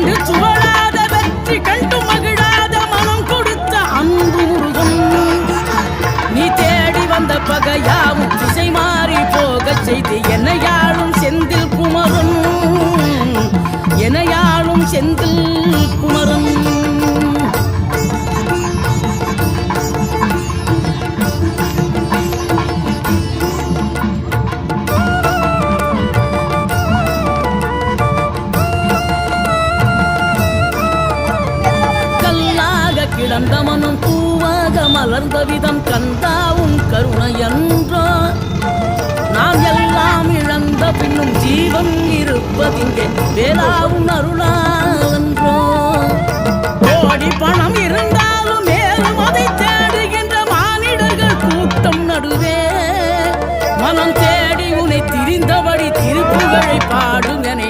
கண்டு சுவடாத வெற்றி கண்டு மகிழாத மனம் கொடுத்த அன்பு முருகன் நீ தேடி வந்த பகையாவும் திசை மாறி போக செய்து என்னையாளும் செந்தில் குமரன் என்னையாளும் செந்தில் குமரன் கிடந்த மனம் பூவாக மலர்ந்த விதம் கந்தாவும் கருணை என்றோ நாம் எல்லாம் இழந்த பின்னும் ஜீவன் இருப்பதிங்கே வேளாவும் அருளாவென்றோ கோடி பணம் இருந்தாலும் மேலும் அதை தேடுகின்ற மானிடர்கள் கூட்டம் நடுவே மனம் தேடி உன்னை திரிந்தபடி திருப்புகழை பாடும் என